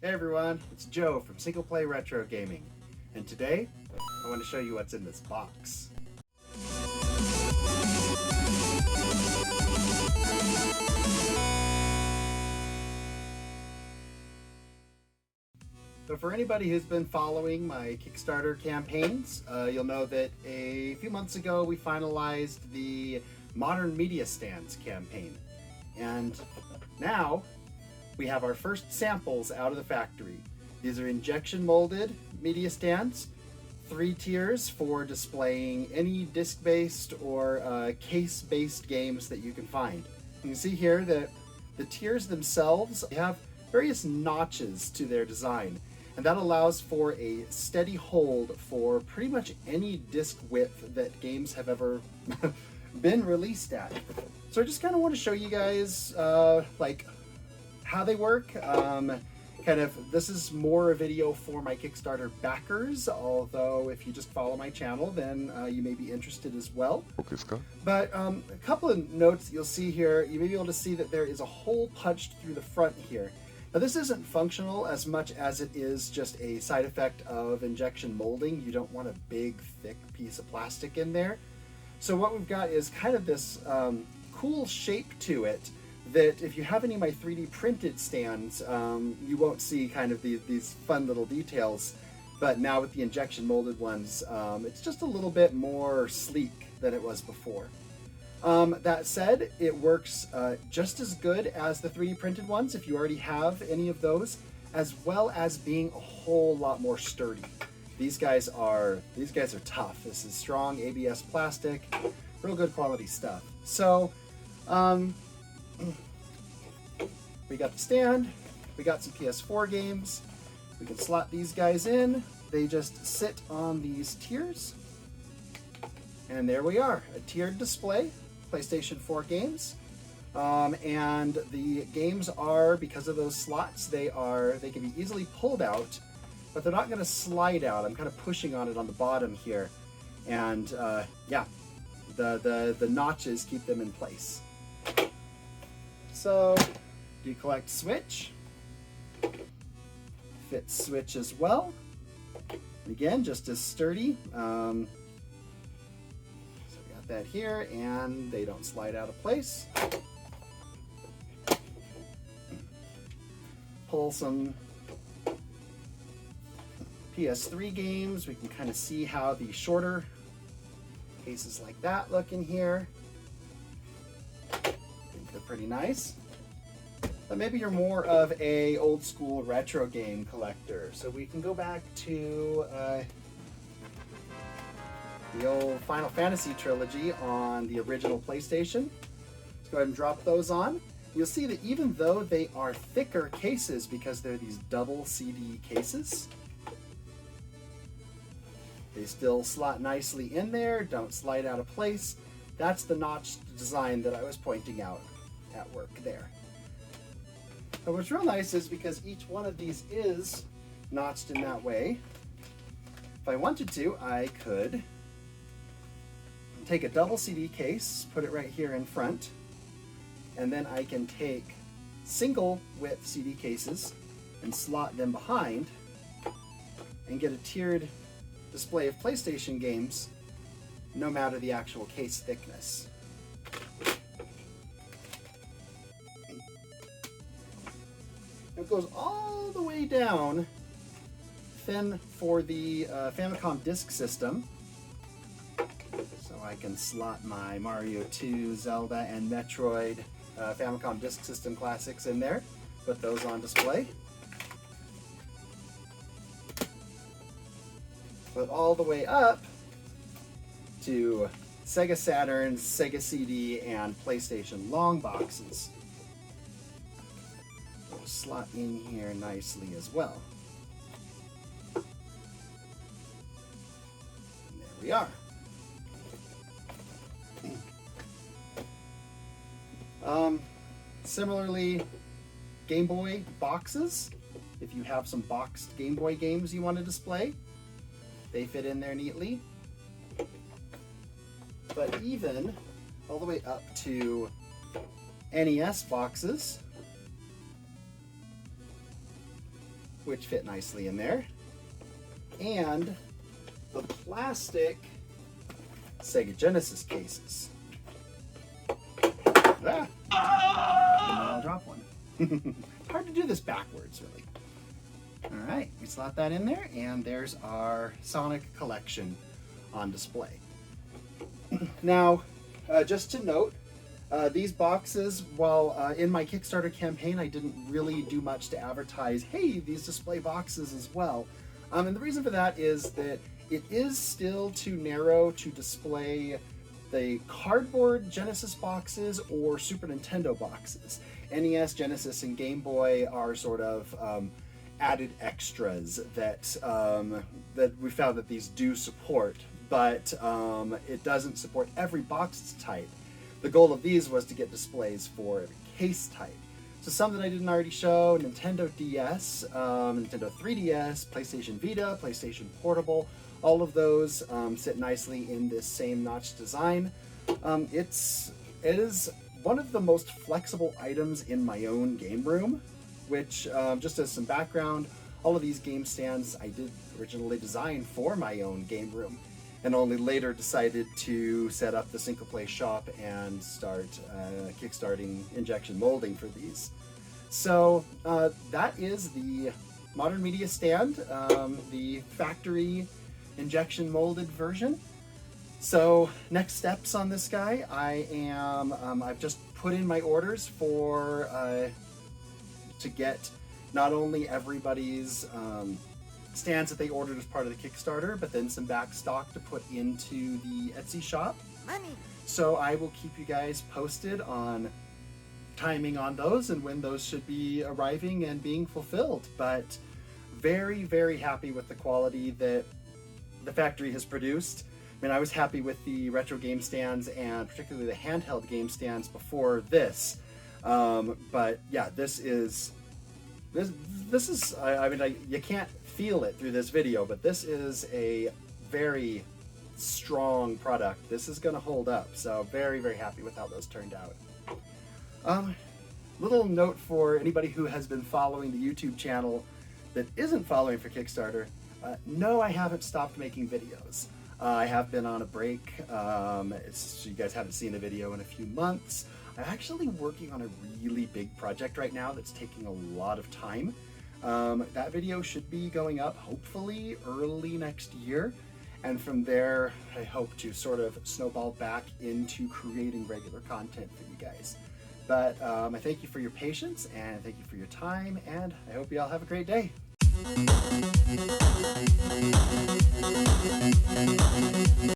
Hey everyone, it's Joe from Single Play Retro Gaming, and today I want to show you what's in this box. So for anybody who's been following my Kickstarter campaigns, you'll know that a few months ago we finalized the Modern Media Stands campaign, and now we have our first samples out of the factory. These are injection molded media stands, 3 tiers for displaying any disc-based or case-based games that you can find. You can see here that the tiers themselves have various notches to their design, and that allows for a steady hold for pretty much any disc width that games have ever been released at. So I just kind of want to show you guys like how they work. This is more a video for my Kickstarter backers, although if you just follow my channel, then you may be interested as well. Okay, Scott. But a couple of notes you'll see here, you may be able to see that there is a hole punched through the front here. Now this isn't functional as much as it is just a side effect of injection molding. You don't want a big, thick piece of plastic in there. So what we've got is kind of this cool shape to it that if you have any of my 3D printed stands, you won't see kind of these fun little details. But now with the injection molded ones, it's just a little bit more sleek than it was before. That said, it works just as good as the 3D printed ones if you already have any of those, as well as being a whole lot more sturdy. These guys are tough. This is strong ABS plastic, real good quality stuff. So we got the stand, we got some PS4 games, we can slot these guys in. They just sit on these tiers, and there we are, a tiered display, PlayStation 4 games. And the games are, because of those slots, they can be easily pulled out, but they're not going to slide out. I'm kind of pushing on it on the bottom here, and yeah, the notches keep them in place. So, decollect switch, fits switch as well. Again, just as sturdy. So we got that here, and they don't slide out of place. Pull some PS3 games. We can kind of see how the shorter cases like that look in here. They're pretty nice. But maybe you're more of a old school retro game collector. So we can go back to the old Final Fantasy trilogy on the original PlayStation. Let's go ahead and drop those on. You'll see that even though they are thicker cases because they're these double CD cases, they still slot nicely in there, don't slide out of place. That's the notched design that I was pointing out at work there. But what's real nice is because each one of these is notched in that way, if I wanted to, I could take a double CD case, put it right here in front, and then I can take single width CD cases and slot them behind and get a tiered display of PlayStation games no matter the actual case thickness. It goes all the way down thin for the Famicom Disk System. So I can slot my Mario 2, Zelda, and Metroid Famicom Disk System classics in there. Put those on display. But all the way up to Sega Saturn, Sega CD, and PlayStation long boxes. It'll slot in here nicely as well. And there we are. Similarly, Game Boy boxes. If you have some boxed Game Boy games you want to display, they fit in there neatly. But even all the way up to NES boxes, which fit nicely in there, and the plastic Sega Genesis cases. Ah! I'll drop one. Hard to do this backwards, really. All right, we slot that in there, and there's our Sonic collection on display. Now, just to note, these boxes, while in my Kickstarter campaign, I didn't really do much to advertise, hey, these display boxes as well. And the reason for that is that it is still too narrow to display the cardboard Genesis boxes or Super Nintendo boxes. NES, Genesis, and Game Boy are sort of added extras that that we found that these do support, but it doesn't support every box type. The goal of these was to get displays for every case type. So some that I didn't already show: Nintendo DS, Nintendo 3DS, PlayStation Vita, PlayStation Portable. All of those sit nicely in this same notch design. It is one of the most flexible items in my own game room, which, just as some background, all of these game stands I did originally design for my own game room, and only later decided to set up the single play shop and start kickstarting injection molding for these. So that is the Modern Media Stand, the factory injection molded version. So next steps on this guy, I've just put in my orders for to get not only everybody's stands that they ordered as part of the Kickstarter, but then some back stock to put into the Etsy shop. Money. So I will keep you guys posted on timing on those and when those should be arriving and being fulfilled. But very, very happy with the quality that the factory has produced. I mean, I was happy with the retro game stands and particularly the handheld game stands before this. But yeah, this is, I mean, you can't feel it through this video, but this is a very strong product. This is going to hold up. So very, very happy with how those turned out. Little note for anybody who has been following the YouTube channel that isn't following for Kickstarter. No, I haven't stopped making videos. I have been on a break. You guys haven't seen a video in a few months. I'm actually working on a really big project right now that's taking a lot of time. That video should be going up hopefully early next year. And from there, I hope to sort of snowball back into creating regular content for you guys. But I thank you for your patience and thank you for your time, and I hope you all have a great day.